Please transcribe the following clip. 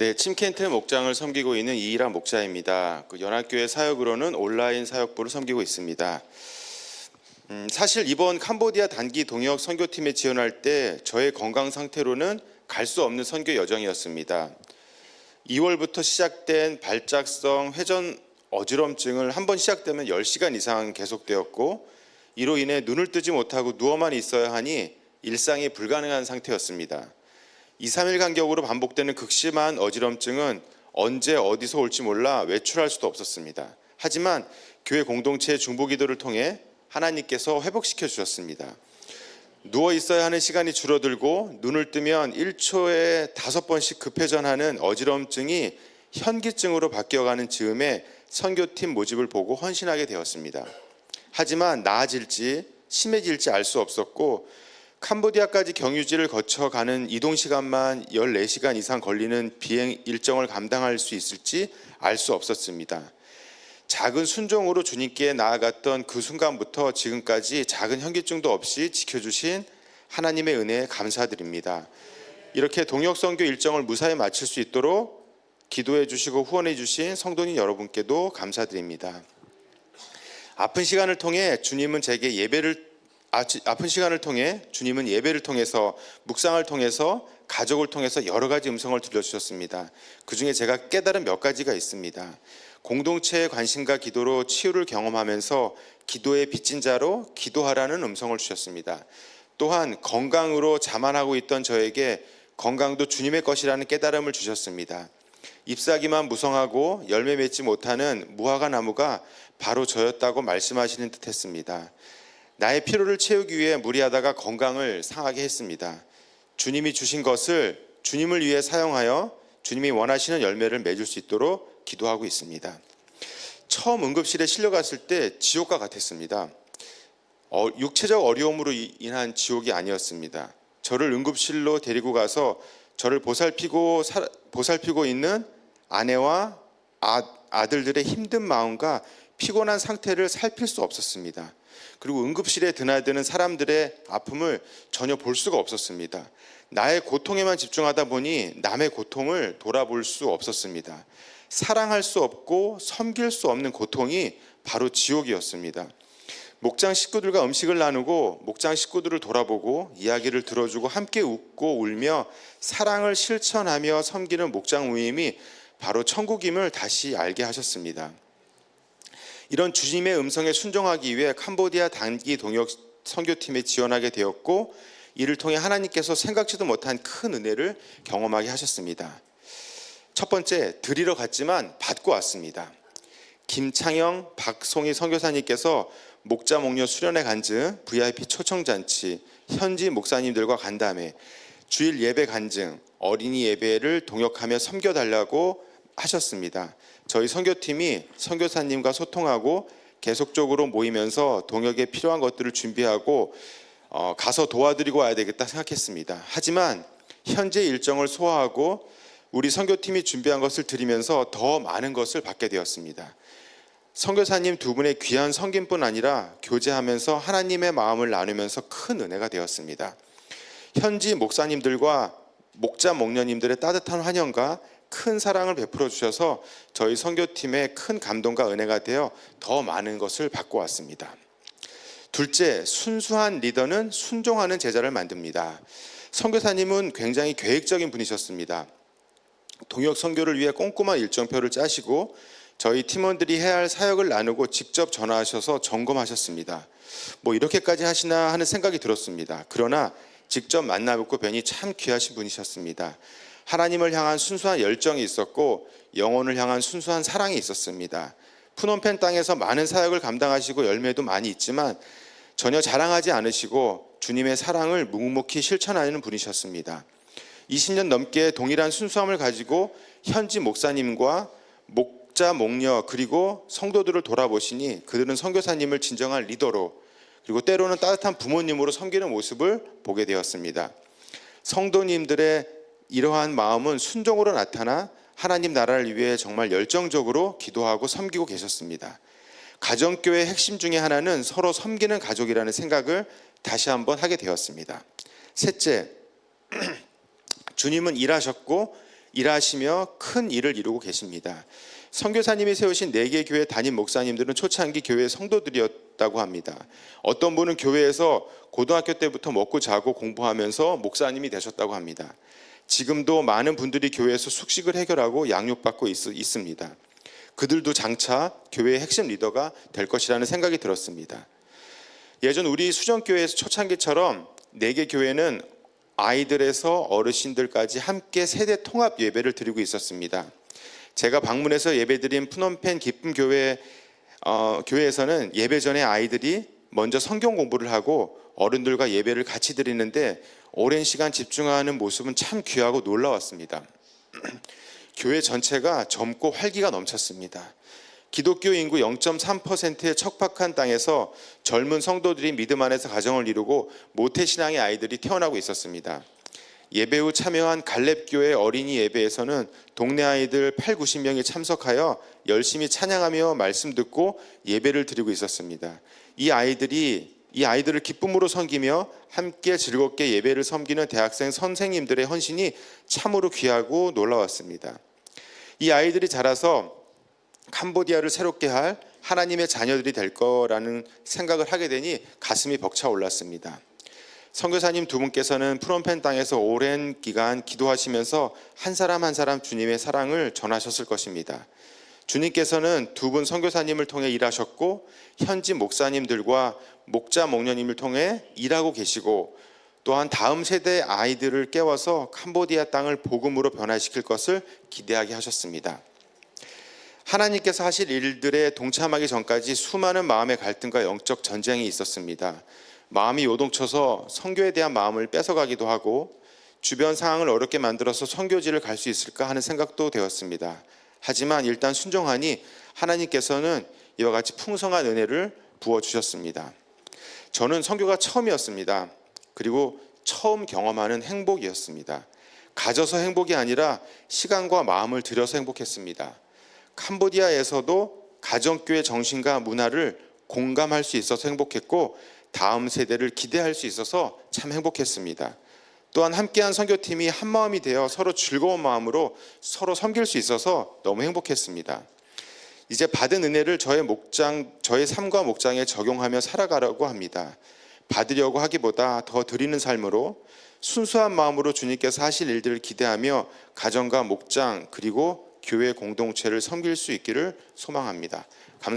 네, 침켄트 목장을 섬기고 있는 이일환 목사입니다. 연합교회 사역으로는 온라인 사역부를 섬기고 있습니다. 사실 이번 캄보디아 단기 동역 선교팀에 지원할 때 저의 건강 상태로는 갈 수 없는 선교 여정이었습니다. 2월부터 시작된 발작성 회전 어지럼증을 한번 시작되면 10시간 이상 계속되었고, 이로 인해 눈을 뜨지 못하고 누워만 있어야 하니 일상이 불가능한 상태였습니다. 2, 3일 간격으로 반복되는 극심한 어지럼증은 언제 어디서 올지 몰라 외출할 수도 없었습니다. 하지만 교회 공동체의 중보기도를 통해 하나님께서 회복시켜 주셨습니다. 누워 있어야 하는 시간이 줄어들고 눈을 뜨면 1초에 5번씩 급회전하는 어지럼증이 현기증으로 바뀌어가는 즈음에 선교팀 모집을 보고 헌신하게 되었습니다. 하지만 나아질지 심해질지 알 수 없었고, 캄보디아까지 경유지를 거쳐가는 이동 시간만 14시간 이상 걸리는 비행 일정을 감당할 수 있을지 알 수 없었습니다. 작은 순종으로 주님께 나아갔던 그 순간부터 지금까지 작은 현기증도 없이 지켜주신 하나님의 은혜에 감사드립니다. 이렇게 동역선교 일정을 무사히 마칠 수 있도록 기도해 주시고 후원해 주신 성도님 여러분께도 감사드립니다. 아픈 시간을 통해 주님은 예배를 통해서, 묵상을 통해서, 가족을 통해서 여러 가지 음성을 들려주셨습니다. 그 중에 제가 깨달은 몇 가지가 있습니다. 공동체의 관심과 기도로 치유를 경험하면서 기도의 빚진 자로 기도하라는 음성을 주셨습니다. 또한 건강으로 자만하고 있던 저에게 건강도 주님의 것이라는 깨달음을 주셨습니다. 잎사귀만 무성하고 열매 맺지 못하는 무화과 나무가 바로 저였다고 말씀하시는 듯 했습니다. 나의 피로를 채우기 위해 무리하다가 건강을 상하게 했습니다. 주님이 주신 것을 주님을 위해 사용하여 주님이 원하시는 열매를 맺을 수 있도록 기도하고 있습니다. 처음 응급실에 실려갔을 때 지옥과 같았습니다. 육체적 어려움으로 인한 지옥이 아니었습니다. 저를 응급실로 데리고 가서 저를 보살피고 있는 아내와 아들들의 힘든 마음과 피곤한 상태를 살필 수 없었습니다. 그리고 응급실에 드나드는 사람들의 아픔을 전혀 볼 수가 없었습니다. 나의 고통에만 집중하다 보니 남의 고통을 돌아볼 수 없었습니다. 사랑할 수 없고 섬길 수 없는 고통이 바로 지옥이었습니다. 목장 식구들과 음식을 나누고 목장 식구들을 돌아보고 이야기를 들어주고 함께 웃고 울며 사랑을 실천하며 섬기는 목장 모임이 바로 천국임을 다시 알게 하셨습니다. 이런 주님의 음성에 순종하기 위해 캄보디아 단기 동역 선교팀에 지원하게 되었고, 이를 통해 하나님께서 생각지도 못한 큰 은혜를 경험하게 하셨습니다. 첫 번째, 드리러 갔지만 받고 왔습니다. 김창영, 박송희 선교사님께서 목자 목녀 수련회 간증, VIP 초청잔치, 현지 목사님들과 간담회, 주일 예배 간증, 어린이 예배를 동역하며 섬겨달라고 하셨습니다. 저희 선교팀이 선교사님과 소통하고 계속적으로 모이면서 동역에 필요한 것들을 준비하고 가서 도와드리고 와야 되겠다 생각했습니다. 하지만 현재 일정을 소화하고 우리 선교팀이 준비한 것을 드리면서 더 많은 것을 받게 되었습니다. 선교사님 두 분의 귀한 섬김뿐 아니라 교제하면서 하나님의 마음을 나누면서 큰 은혜가 되었습니다. 현지 목사님들과 목자 목녀님들의 따뜻한 환영과 큰 사랑을 베풀어 주셔서 저희 선교팀에 큰 감동과 은혜가 되어 더 많은 것을 받고 왔습니다. 둘째, 순수한 리더는 순종하는 제자를 만듭니다. 선교사님은 굉장히 계획적인 분이셨습니다. 동역 선교를 위해 꼼꼼한 일정표를 짜시고 저희 팀원들이 해야 할 사역을 나누고 직접 전화하셔서 점검하셨습니다. 이렇게까지 하시나 하는 생각이 들었습니다. 그러나 직접 만나뵙고 뵈니 참 귀하신 분이셨습니다. 하나님을 향한 순수한 열정이 있었고 영혼을 향한 순수한 사랑이 있었습니다. 푸놈펜 땅에서 많은 사역을 감당하시고 열매도 많이 있지만 전혀 자랑하지 않으시고 주님의 사랑을 묵묵히 실천하는 분이셨습니다. 20년 넘게 동일한 순수함을 가지고 현지 목사님과 목자 목녀 그리고 성도들을 돌아보시니 그들은 선교사님을 진정한 리더로, 그리고 때로는 따뜻한 부모님으로 섬기는 모습을 보게 되었습니다. 성도님들의 이러한 마음은 순종으로 나타나 하나님 나라를 위해 정말 열정적으로 기도하고 섬기고 계셨습니다. 가정교회의 핵심 중에 하나는 서로 섬기는 가족이라는 생각을 다시 한번 하게 되었습니다. 셋째, 주님은 일하셨고 일하시며 큰 일을 이루고 계십니다. 선교사님이 세우신 4개 교회 담임 목사님들은 초창기 교회 성도들이었다고 합니다. 어떤 분은 교회에서 고등학교 때부터 먹고 자고 공부하면서 목사님이 되셨다고 합니다. 지금도 많은 분들이 교회에서 숙식을 해결하고 양육받고 있습니다. 그들도 장차 교회의 핵심 리더가 될 것이라는 생각이 들었습니다. 예전 우리 수정교회에서 초창기처럼 4개 교회는 아이들에서 어르신들까지 함께 세대 통합 예배를 드리고 있었습니다. 제가 방문해서 예배드린 푸놈펜 기쁨 교회에서는 예배 전에 아이들이 먼저 성경 공부를 하고 어른들과 예배를 같이 드리는데 오랜 시간 집중하는 모습은 참 귀하고 놀라웠습니다. 교회 전체가 젊고 활기가 넘쳤습니다. 기독교 인구 0.3%의 척박한 땅에서 젊은 성도들이 믿음 안에서 가정을 이루고 모태신앙의 아이들이 태어나고 있었습니다. 예배 후 참여한 갈렙교회 어린이 예배에서는 동네 아이들 8-90명이 참석하여 열심히 찬양하며 말씀 듣고 예배를 드리고 있었습니다. 이 아이들을 기쁨으로 섬기며 함께 즐겁게 예배를 섬기는 대학생 선생님들의 헌신이 참으로 귀하고 놀라웠습니다. 이 아이들이 자라서 캄보디아를 새롭게 할 하나님의 자녀들이 될 거라는 생각을 하게 되니 가슴이 벅차올랐습니다. 선교사님 2분께서는 프놈펜 땅에서 오랜 기간 기도하시면서 한 사람 한 사람 주님의 사랑을 전하셨을 것입니다. 주님께서는 2분 선교사님을 통해 일하셨고 현지 목사님들과 목자 목녀님을 통해 일하고 계시고 또한 다음 세대 아이들을 깨워서 캄보디아 땅을 복음으로 변화시킬 것을 기대하게 하셨습니다. 하나님께서 하실 일들에 동참하기 전까지 수많은 마음의 갈등과 영적 전쟁이 있었습니다. 마음이 요동쳐서 선교에 대한 마음을 뺏어가기도 하고 주변 상황을 어렵게 만들어서 선교지를 갈 수 있을까 하는 생각도 되었습니다. 하지만 일단 순종하니 하나님께서는 이와 같이 풍성한 은혜를 부어주셨습니다. 저는 선교가 처음이었습니다. 그리고 처음 경험하는 행복이었습니다. 가져서 행복이 아니라 시간과 마음을 들여서 행복했습니다. 캄보디아에서도 가정교회 정신과 문화를 공감할 수 있어서 행복했고 다음 세대를 기대할 수 있어서 참 행복했습니다. 또한 함께한 선교팀이 한마음이 되어 서로 즐거운 마음으로 서로 섬길 수 있어서 너무 행복했습니다. 이제 받은 은혜를 저의 삶과 목장에 적용하며 살아가려고 합니다. 받으려고 하기보다 더 드리는 삶으로 순수한 마음으로 주님께서 하실 일들을 기대하며 가정과 목장 그리고 교회 공동체를 섬길 수 있기를 소망합니다. 감사합니다.